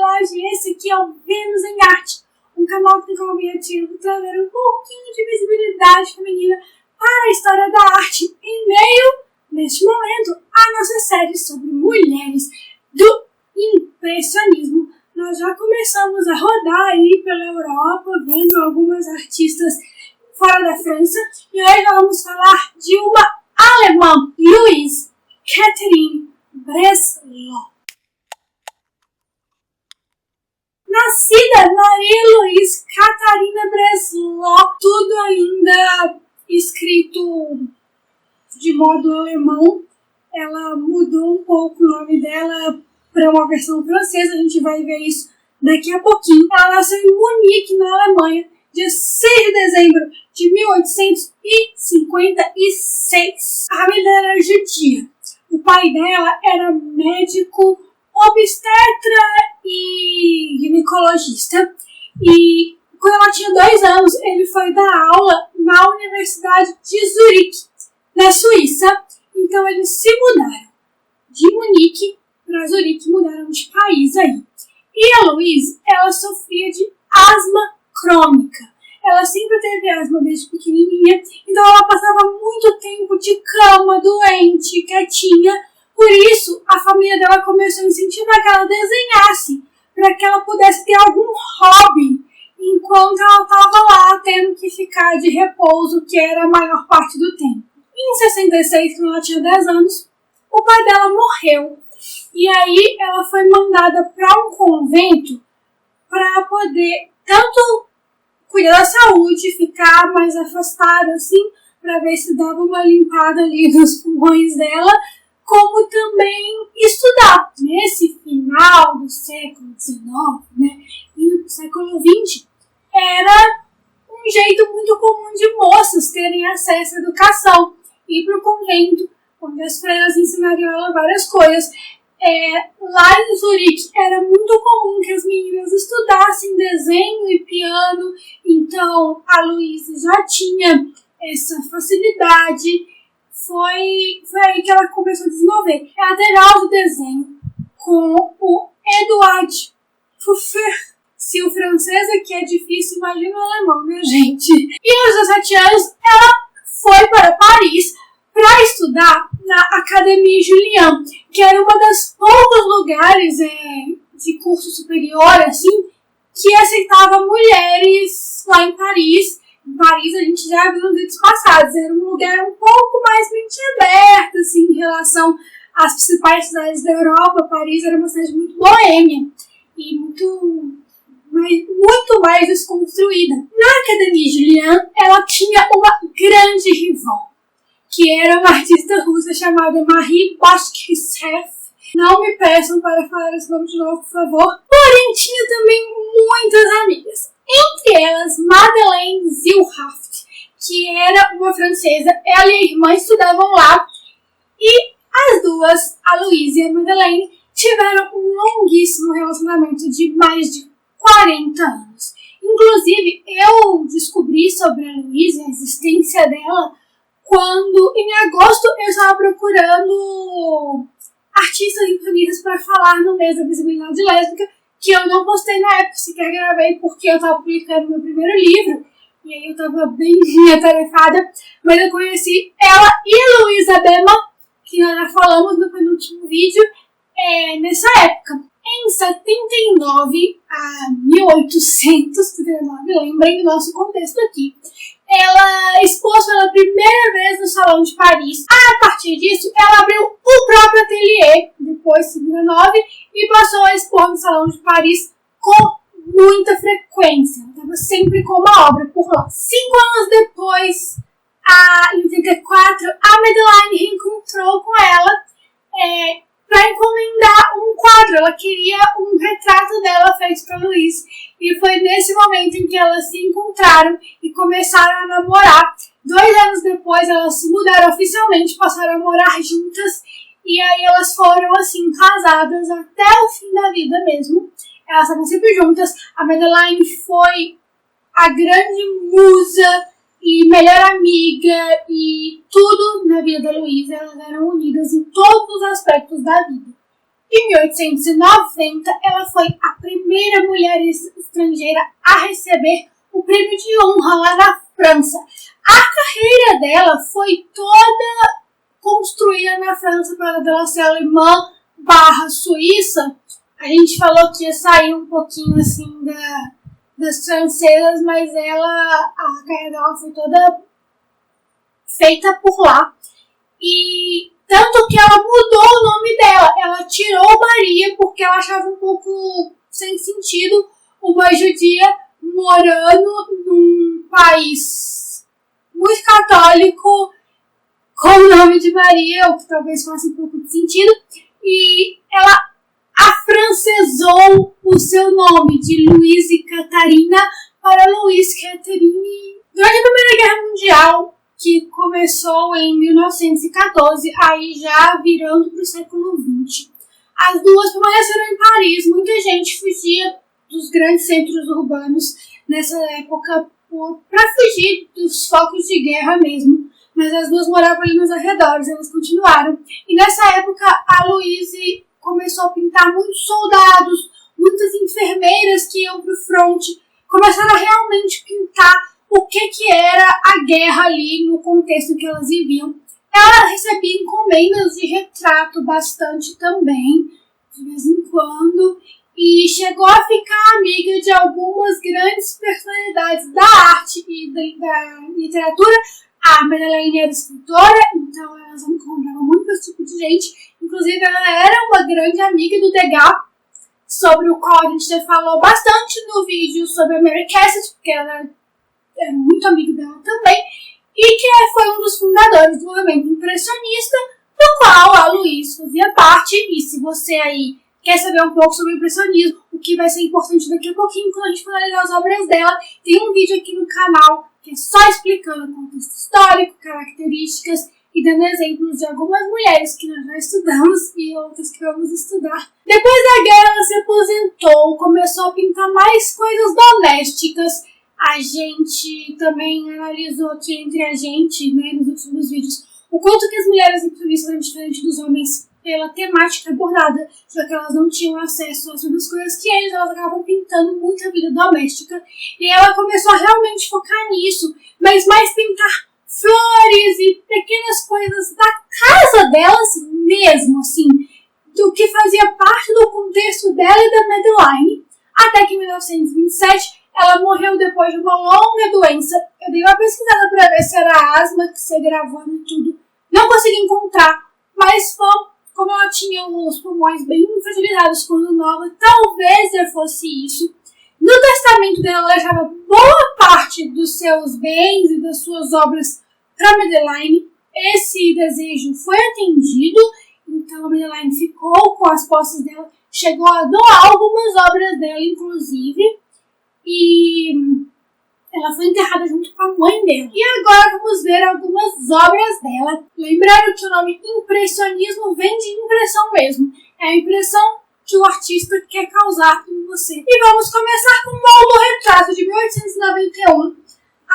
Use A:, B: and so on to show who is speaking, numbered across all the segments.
A: Village. Esse aqui é o Vênus em Arte, um canal que tem como objetivo trazer um pouquinho de visibilidade feminina para a história da arte em meio, neste momento, à nossa série sobre mulheres do impressionismo. Nós já começamos a rodar aí pela Europa, vendo algumas artistas fora da França, e hoje nós vamos falar de uma alemã, Louise Catherine Breslau. Nascida Marie-Louise Catharina Breslau, tudo ainda escrito de modo alemão. Ela mudou um pouco o nome dela para uma versão francesa, a gente vai ver isso daqui a pouquinho. Ela nasceu em Munique, na Alemanha, dia 6 de dezembro de 1856. A família era judia. O pai dela era médico, obstetra e ginecologista. E quando ela tinha 2 anos, ele foi dar aula na Universidade de Zurique, na Suíça. Então eles se mudaram de Munique para Zurique, mudaram de país aí. E a Louise, ela sofria de asma crônica. Ela sempre teve asma desde pequenininha, então ela passava muito tempo de cama, doente, quietinha. Por isso, a família dela começou a incentivar que ela desenhasse, para que ela pudesse ter algum hobby, enquanto ela estava lá tendo que ficar de repouso, que era a maior parte do tempo. Em 66, quando ela tinha 10 anos, o pai dela morreu. E aí ela foi mandada para um convento para poder tanto cuidar da saúde, ficar mais afastada assim, para ver se dava uma limpada ali nos pulmões dela, como também estudar. Nesse final do século XIX, e no século XX, era um jeito muito comum de moças terem acesso à educação, ir para o convento, onde as freiras ensinariam ela várias coisas. Lá em Zurique era muito comum que as meninas estudassem desenho e piano, então a Louise já tinha essa facilidade. Foi aí que ela começou a desenvolver. Ela teve aula de desenho com o Eduard Puffer. Se o francês aqui é difícil, imagina o alemão, né, gente? E aos 17 anos, ela foi para Paris para estudar na Académie Julian, que era uma das poucos lugares de curso superior, assim, que aceitava mulheres lá em Paris. Em Paris, a gente já viu nos vídeos passados, era um lugar um pouco mais mente aberta, assim, em relação às principais cidades da Europa. Paris era uma cidade muito boêmia e muito mais desconstruída. Na Académie Julian, ela tinha uma grande rival, que era uma artista russa chamada Marie Bashkirtsev. Não me peçam para falar esse nome de novo, por favor. Porém, tinha também muitas amigas. Entre elas, Madeleine Zilhaft, que era uma francesa. Ela e a irmã estudavam lá. E as duas, a Louise e a Madeleine, tiveram um longuíssimo relacionamento de mais de 40 anos. Inclusive, eu descobri sobre a Louise, a existência dela, quando, em agosto, eu estava procurando artistas reunidas para falar no mês da visibilidade lésbica, que eu não postei na época, sequer gravei, porque eu estava publicando meu primeiro livro, e aí eu estava bem atarefada, mas eu conheci ela e a Luísa Bema, que nós já falamos no penúltimo vídeo, nessa época. Em 79 a 1839, lembrem do nosso contexto aqui, ela expôs pela primeira vez no Salão de Paris. A partir disso, ela abriu o próprio ateliê, depois de 79, e passou a expor no Salão de Paris com muita frequência. Ela estava sempre com uma obra por lá. 5 anos depois, em 84, a Madeleine reencontrou com ela para encomendar um quadro. Ela queria um retrato dela feito para Louise. E foi nesse momento em que elas se encontraram e começaram a namorar. 2 anos depois, elas se mudaram oficialmente, passaram a morar juntas. E aí elas foram, assim, casadas até o fim da vida mesmo. Elas estavam sempre juntas. A Madeleine foi a grande musa e melhor amiga e tudo na vida da Louise. Elas eram unidas em todos os aspectos da vida. Em 1890, ela foi a primeira mulher estrangeira a receber o prêmio de honra lá na França. A carreira dela foi toda construída na França, para ela ser alemã / suíça. A gente falou que ia sair um pouquinho assim das francesas, mas a carreira dela foi toda feita por lá. E tanto que ela mudou o nome dela. Ela tirou Maria porque ela achava um pouco sem sentido uma judia morando num país muito católico com o nome de Maria, o que talvez faça um pouco de sentido. E ela afrancesou o seu nome de Louise Catarina para Louise Catherine. Durante a Primeira Guerra Mundial, que começou em 1914, aí já virando para o século XX, as duas permaneceram em Paris. Muita gente fugia dos grandes centros urbanos nessa época para fugir dos focos de guerra mesmo. Mas as duas moravam ali nos arredores, elas continuaram. E nessa época, a Louise começou a pintar muitos soldados, muitas enfermeiras que iam para o fronte, começaram a realmente pintar o que era a guerra ali no contexto em que elas viviam. Ela recebia encomendas de retrato bastante também, de vez em quando, e chegou a ficar amiga de algumas grandes personalidades da arte e da literatura. A Madeleine era escritora, então elas encontravam muito esse tipo de gente. Inclusive, ela era uma grande amiga do Degas, sobre o qual a gente já falou bastante no vídeo sobre a Mary Cassatt, porque ela era muito amiga dela também, e que foi um dos fundadores do movimento impressionista, do qual a Louise fazia parte. E se você aí quer saber um pouco sobre o impressionismo, o que vai ser importante daqui a pouquinho, quando a gente for analisar as obras dela, tem um vídeo aqui no canal que é só explicando o contexto histórico, características e dando exemplos de algumas mulheres que nós já estudamos e outras que vamos estudar. Depois da guerra, ela se aposentou, começou a pintar mais coisas domésticas. A gente também analisou aqui entre a gente, né, nos últimos vídeos, o quanto que as mulheres impressionistas eram diferentes dos homens pela temática abordada, já que elas não tinham acesso às mesmas coisas que eles, elas acabam pintando muito a vida doméstica. E ela começou a realmente focar nisso, mas mais pintar flores e pequenas coisas da casa delas mesmo, assim, do que fazia parte do contexto dela e da Madeleine, até que em 1927 ela morreu depois de uma longa doença. Eu dei uma pesquisada para ver se era asma, que se gravando e tudo. Não consegui encontrar, mas como ela tinha os pulmões bem fragilizados quando nova, talvez fosse isso. No testamento dela, ela deixava boa parte dos seus bens e das suas obras para Madeleine. Esse desejo foi atendido, então a Madeleine ficou com as posses dela, chegou a doar algumas obras dela, inclusive, e ela foi enterrada junto com a mãe dela. E agora vamos ver algumas obras dela. Lembrando que o nome impressionismo vem de impressão mesmo. É a impressão que o artista quer causar em você. E vamos começar com o Autorretrato, de 1891.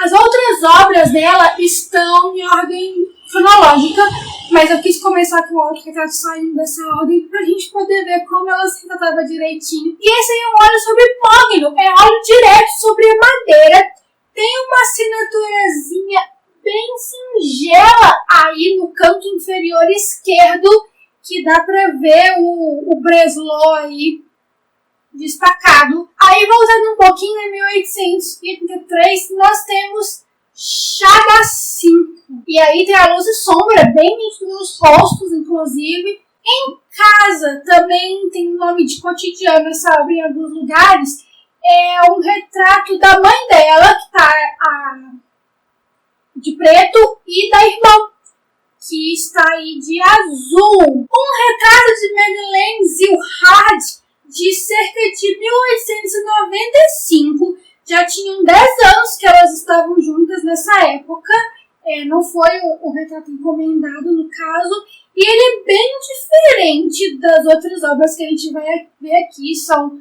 A: As outras obras dela estão em ordem cronológica, mas eu quis começar com o Autorretrato saindo dessa ordem pra gente poder ver como ela se tratava direitinho. E esse aí é um óleo sobre mogno, é óleo direto sobre a madeira. Tem uma assinaturazinha bem singela aí no canto inferior esquerdo, que dá pra ver o Breslau aí destacado. Aí, voltando um pouquinho, em 1883, nós temos Chagas 5. E aí tem a luz e sombra bem dentro dos rostos, inclusive. Em casa também tem um nome de cotidiano, essa obra em alguns lugares. É um retrato da mãe dela, que tá de preto, e da irmã, que está aí de azul. Um retrato de Madeleine Zilhard, de cerca de 1895. Já tinham 10 anos que elas estavam juntas nessa época. Não foi o retrato encomendado, no caso. E ele é bem diferente das outras obras que a gente vai ver aqui. São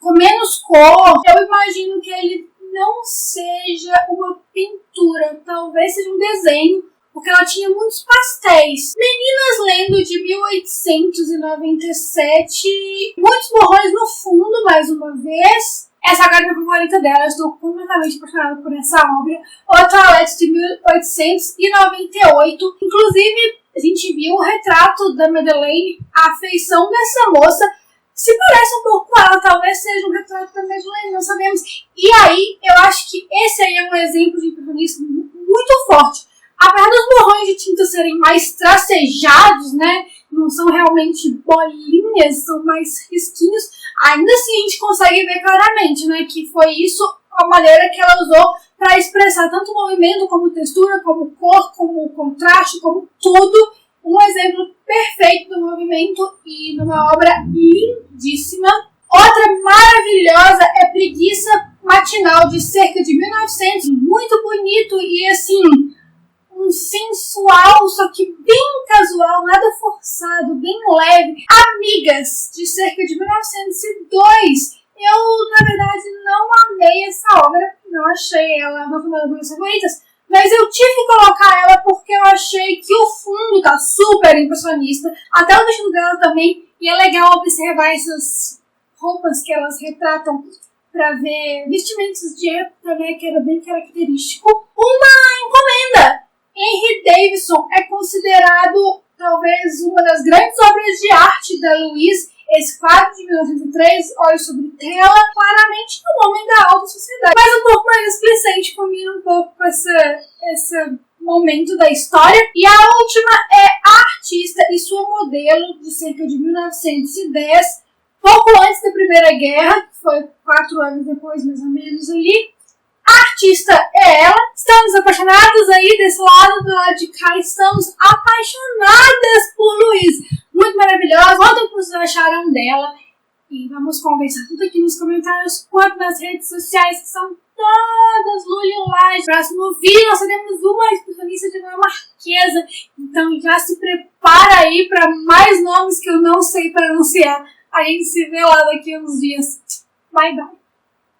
A: com menos cor. Eu imagino que ele não seja uma pintura, talvez seja um desenho, porque ela tinha muitos pastéis. Meninas Lendo, de 1897. Muitos borrões no fundo, mais uma vez. Essa agora é a minha favorita dela, eu estou completamente apaixonada por essa obra. O Toilette, de 1898. Inclusive, a gente viu o retrato da Madeleine, a feição dessa moça se parece um pouco com ela, talvez seja um retrato da Madeleine, não sabemos. E aí, eu acho que esse aí é um exemplo de impressionismo muito forte. Apesar dos borrões de tinta serem mais tracejados, né, não são realmente bolinhas, são mais risquinhos, ainda assim a gente consegue ver claramente, né, que foi isso a maneira que ela usou para expressar tanto o movimento, como textura, como cor, como contraste, como tudo. Um exemplo perfeito do movimento e de uma obra lindíssima. Outra maravilhosa é Preguiça Matinal, de cerca de 1900. Muito bonito e assim, um sensual, só que bem casual, nada forçado, bem leve. Amigas, de cerca de 1902. Eu, na verdade, não amei essa obra, não achei ela uma das minhas favoritas, mas eu tive que colocar ela porque eu achei que o fundo tá super impressionista, até o vestido dela também, e é legal observar essas roupas que elas retratam para ver vestimentos de época, né, que era bem característico. Uma encomenda! Henry Davidson é considerado talvez uma das grandes obras de arte da Louise. Esse quadro de 1903, Olhos sobre Tela, claramente um homem da alta sociedade, mas um pouco mais explicente, combina um pouco com esse momento da história. E a última é A Artista e Sua Modelo, de cerca de 1910, pouco antes da Primeira Guerra, que foi 4 anos depois, mais ou menos, ali. A artista é ela. Estamos apaixonados aí desse lado, do lado de cá, estamos apaixonadas por Louise. Muito maravilhosa. Contem o que vocês acharam dela. E vamos conversar tanto aqui nos comentários quanto nas redes sociais, que são todas lulilás. Próximo vídeo nós teremos uma expressionista dinamarquesa. Então já se prepara aí para mais nomes que eu não sei pronunciar. A gente se vê lá daqui a uns dias. Bye, bye.